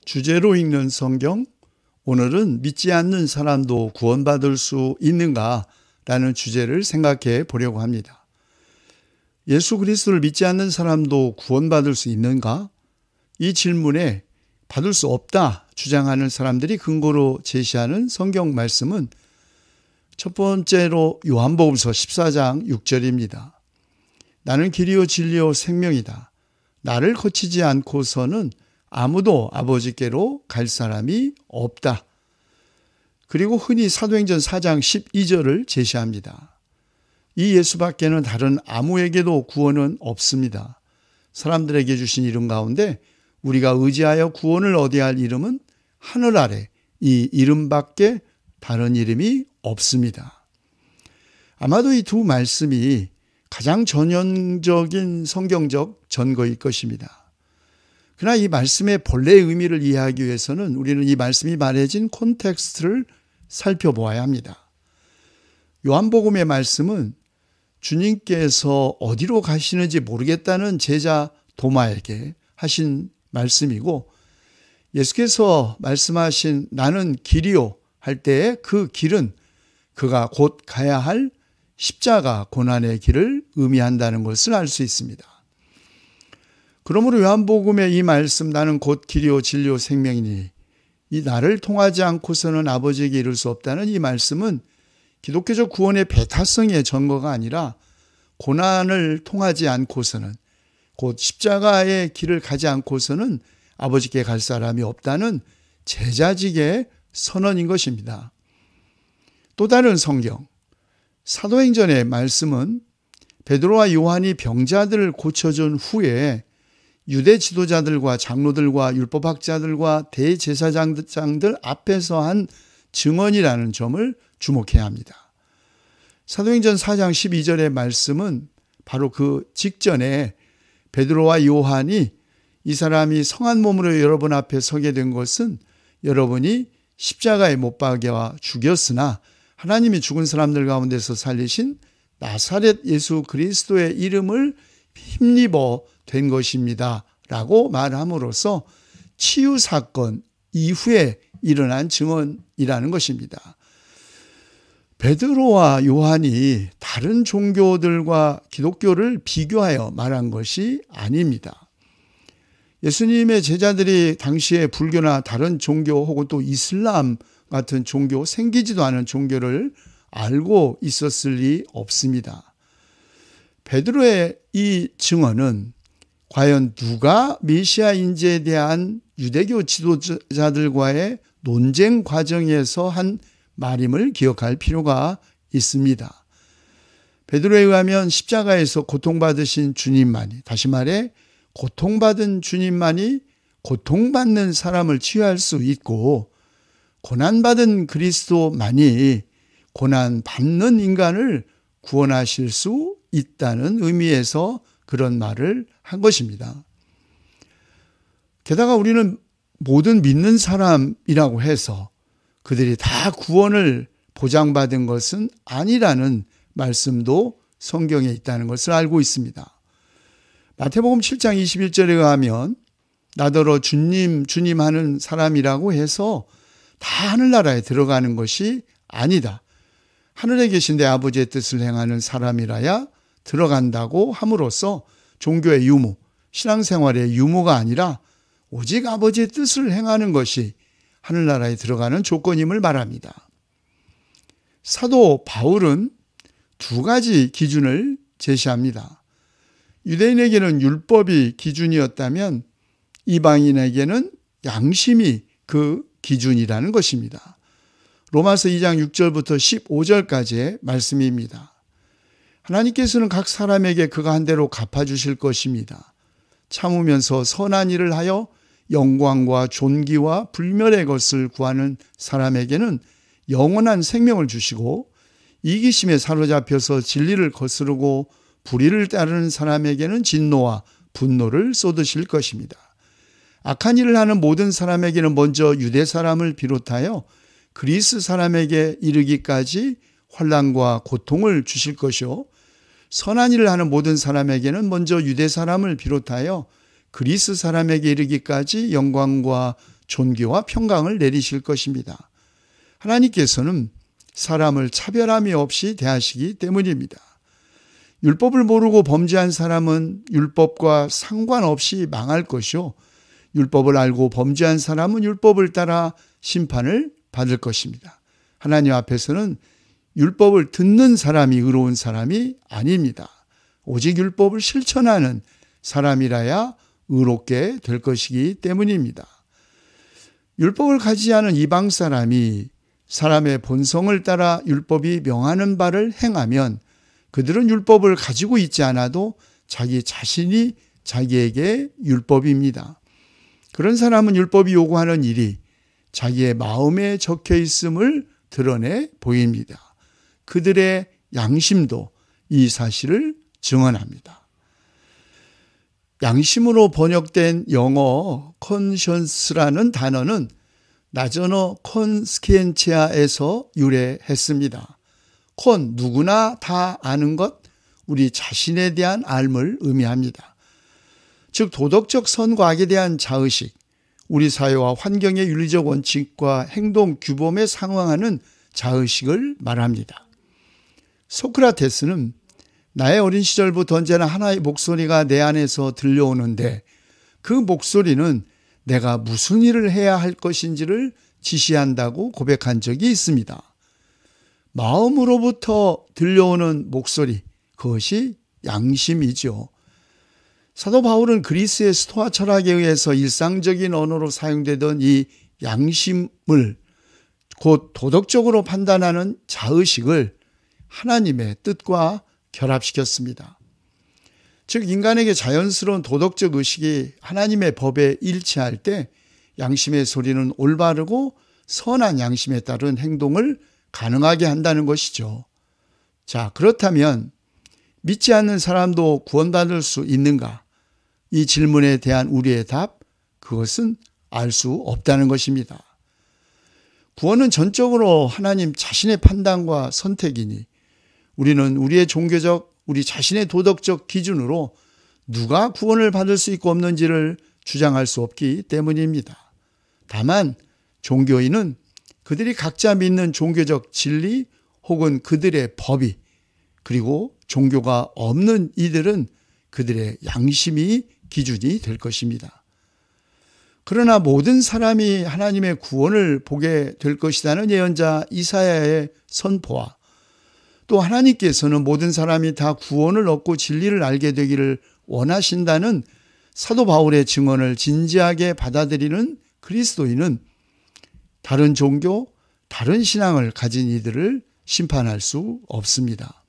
주제로 읽는 성경, 오늘은 믿지 않는 사람도 구원받을 수 있는가? 라는 주제를 생각해 보려고 합니다. 예수 그리스도를 믿지 않는 사람도 구원받을 수 있는가? 이 질문에 받을 수 없다 주장하는 사람들이 근거로 제시하는 성경 말씀은 첫 번째로 요한복음서 14장 6절입니다. 나는 길이요 진리요 생명이다. 나를 거치지 않고서는 아무도 아버지께로 갈 사람이 없다. 그리고 흔히 사도행전 4장 12절을 제시합니다. 이 예수밖에는 다른 아무에게도 구원은 없습니다. 사람들에게 주신 이름 가운데 우리가 의지하여 구원을 얻어야 할 이름은 하늘 아래 이 이름밖에 다른 이름이 없습니다. 아마도 이 두 말씀이 가장 전형적인 성경적 전거일 것입니다. 그러나 이 말씀의 본래의 의미를 이해하기 위해서는 우리는 이 말씀이 말해진 콘텍스트를 살펴보아야 합니다. 요한복음의 말씀은 주님께서 어디로 가시는지 모르겠다는 제자 도마에게 하신 말씀이고, 예수께서 말씀하신 나는 길이요 할 때의 그 길은 그가 곧 가야 할 십자가 고난의 길을 의미한다는 것을 알 수 있습니다. 그러므로 요한복음의 이 말씀 나는 곧 길이요 진리요 생명이니 이 나를 통하지 않고서는 아버지에게 이를 수 없다는 이 말씀은 기독교적 구원의 배타성의 전거가 아니라 고난을 통하지 않고서는 곧 십자가의 길을 가지 않고서는 아버지께 갈 사람이 없다는 제자직의 선언인 것입니다. 또 다른 성경 사도행전의 말씀은 베드로와 요한이 병자들을 고쳐준 후에 유대 지도자들과 장로들과 율법학자들과 대제사장들 앞에서 한 증언이라는 점을 주목해야 합니다. 사도행전 4장 12절의 말씀은 바로 그 직전에 베드로와 요한이 이 사람이 성한 몸으로 여러분 앞에 서게 된 것은 여러분이 십자가에 못 박아 죽였으나 하나님이 죽은 사람들 가운데서 살리신 나사렛 예수 그리스도의 이름을 힘입어 된 것입니다. 라고 말함으로써 치유 사건 이후에 일어난 증언이라는 것입니다. 베드로와 요한이 다른 종교들과 기독교를 비교하여 말한 것이 아닙니다. 예수님의 제자들이 당시에 불교나 다른 종교 혹은 또 이슬람 같은 종교, 생기지도 않은 종교를 알고 있었을 리 없습니다. 베드로의 이 증언은 과연 누가 메시아인지에 대한 유대교 지도자들과의 논쟁 과정에서 한 말임을 기억할 필요가 있습니다. 베드로에 의하면 십자가에서 고통받으신 주님만이, 다시 말해 고통받은 주님만이 고통받는 사람을 치유할 수 있고 고난받은 그리스도만이 고난받는 인간을 구원하실 수 있다는 의미에서 그런 말을 한 것입니다. 게다가 우리는 모든 믿는 사람이라고 해서 그들이 다 구원을 보장받은 것은 아니라는 말씀도 성경에 있다는 것을 알고 있습니다. 마태복음 7장 21절에 의하면 나더러 주님 주님 하는 사람이라고 해서 다 하늘나라에 들어가는 것이 아니다. 하늘에 계신 내 아버지의 뜻을 행하는 사람이라야 들어간다고 함으로써 종교의 유무, 신앙생활의 유무가 아니라 오직 아버지의 뜻을 행하는 것이 하늘나라에 들어가는 조건임을 말합니다. 사도 바울은 두 가지 기준을 제시합니다. 유대인에게는 율법이 기준이었다면 이방인에게는 양심이 그 기준이라는 것입니다. 로마서 2장 6절부터 15절까지의 말씀입니다. 하나님께서는 각 사람에게 그가 한 대로 갚아주실 것입니다. 참으면서 선한 일을 하여 영광과 존귀와 불멸의 것을 구하는 사람에게는 영원한 생명을 주시고 이기심에 사로잡혀서 진리를 거스르고 불의를 따르는 사람에게는 진노와 분노를 쏟으실 것입니다. 악한 일을 하는 모든 사람에게는 먼저 유대 사람을 비롯하여 그리스 사람에게 이르기까지 환난과 고통을 주실 것이요 선한 일을 하는 모든 사람에게는 먼저 유대 사람을 비롯하여 그리스 사람에게 이르기까지 영광과 존귀와 평강을 내리실 것입니다. 하나님께서는 사람을 차별함이 없이 대하시기 때문입니다. 율법을 모르고 범죄한 사람은 율법과 상관없이 망할 것이요, 율법을 알고 범죄한 사람은 율법을 따라 심판을 받을 것입니다. 하나님 앞에서는 율법을 듣는 사람이 의로운 사람이 아닙니다. 오직 율법을 실천하는 사람이라야 의롭게 될 것이기 때문입니다. 율법을 가지지 않은 이방 사람이 사람의 본성을 따라 율법이 명하는 바를 행하면 그들은 율법을 가지고 있지 않아도 자기 자신이 자기에게 율법입니다. 그런 사람은 율법이 요구하는 일이 자기의 마음에 적혀 있음을 드러내 보입니다. 그들의 양심도 이 사실을 증언합니다. 양심으로 번역된 영어 conscience라는 단어는 나저너 콘스키엔치아에서 유래했습니다. 누구나 다 아는 것, 우리 자신에 대한 알을 의미합니다. 즉 도덕적 선과 악에 대한 자의식, 우리 사회와 환경의 윤리적 원칙과 행동 규범에 상응하는 자의식을 말합니다. 소크라테스는 나의 어린 시절부터 언제나 하나의 목소리가 내 안에서 들려오는데 그 목소리는 내가 무슨 일을 해야 할 것인지를 지시한다고 고백한 적이 있습니다. 마음으로부터 들려오는 목소리, 그것이 양심이죠. 사도 바울은 그리스의 스토아 철학에 의해서 일상적인 언어로 사용되던 이 양심을 곧 도덕적으로 판단하는 자의식을 하나님의 뜻과 결합시켰습니다. 즉 인간에게 자연스러운 도덕적 의식이 하나님의 법에 일치할 때 양심의 소리는 올바르고 선한 양심에 따른 행동을 가능하게 한다는 것이죠. 자, 그렇다면 믿지 않는 사람도 구원받을 수 있는가? 이 질문에 대한 우리의 답, 그것은 알 수 없다는 것입니다. 구원은 전적으로 하나님 자신의 판단과 선택이니 우리는 우리의 종교적, 우리 자신의 도덕적 기준으로 누가 구원을 받을 수 있고 없는지를 주장할 수 없기 때문입니다. 다만 종교인은 그들이 각자 믿는 종교적 진리 혹은 그들의 법이, 그리고 종교가 없는 이들은 그들의 양심이 기준이 될 것입니다. 그러나 모든 사람이 하나님의 구원을 보게 될 것이라는 예언자 이사야의 선포와 또 하나님께서는 모든 사람이 다 구원을 얻고 진리를 알게 되기를 원하신다는 사도 바울의 증언을 진지하게 받아들이는 그리스도인은 다른 종교, 다른 신앙을 가진 이들을 심판할 수 없습니다.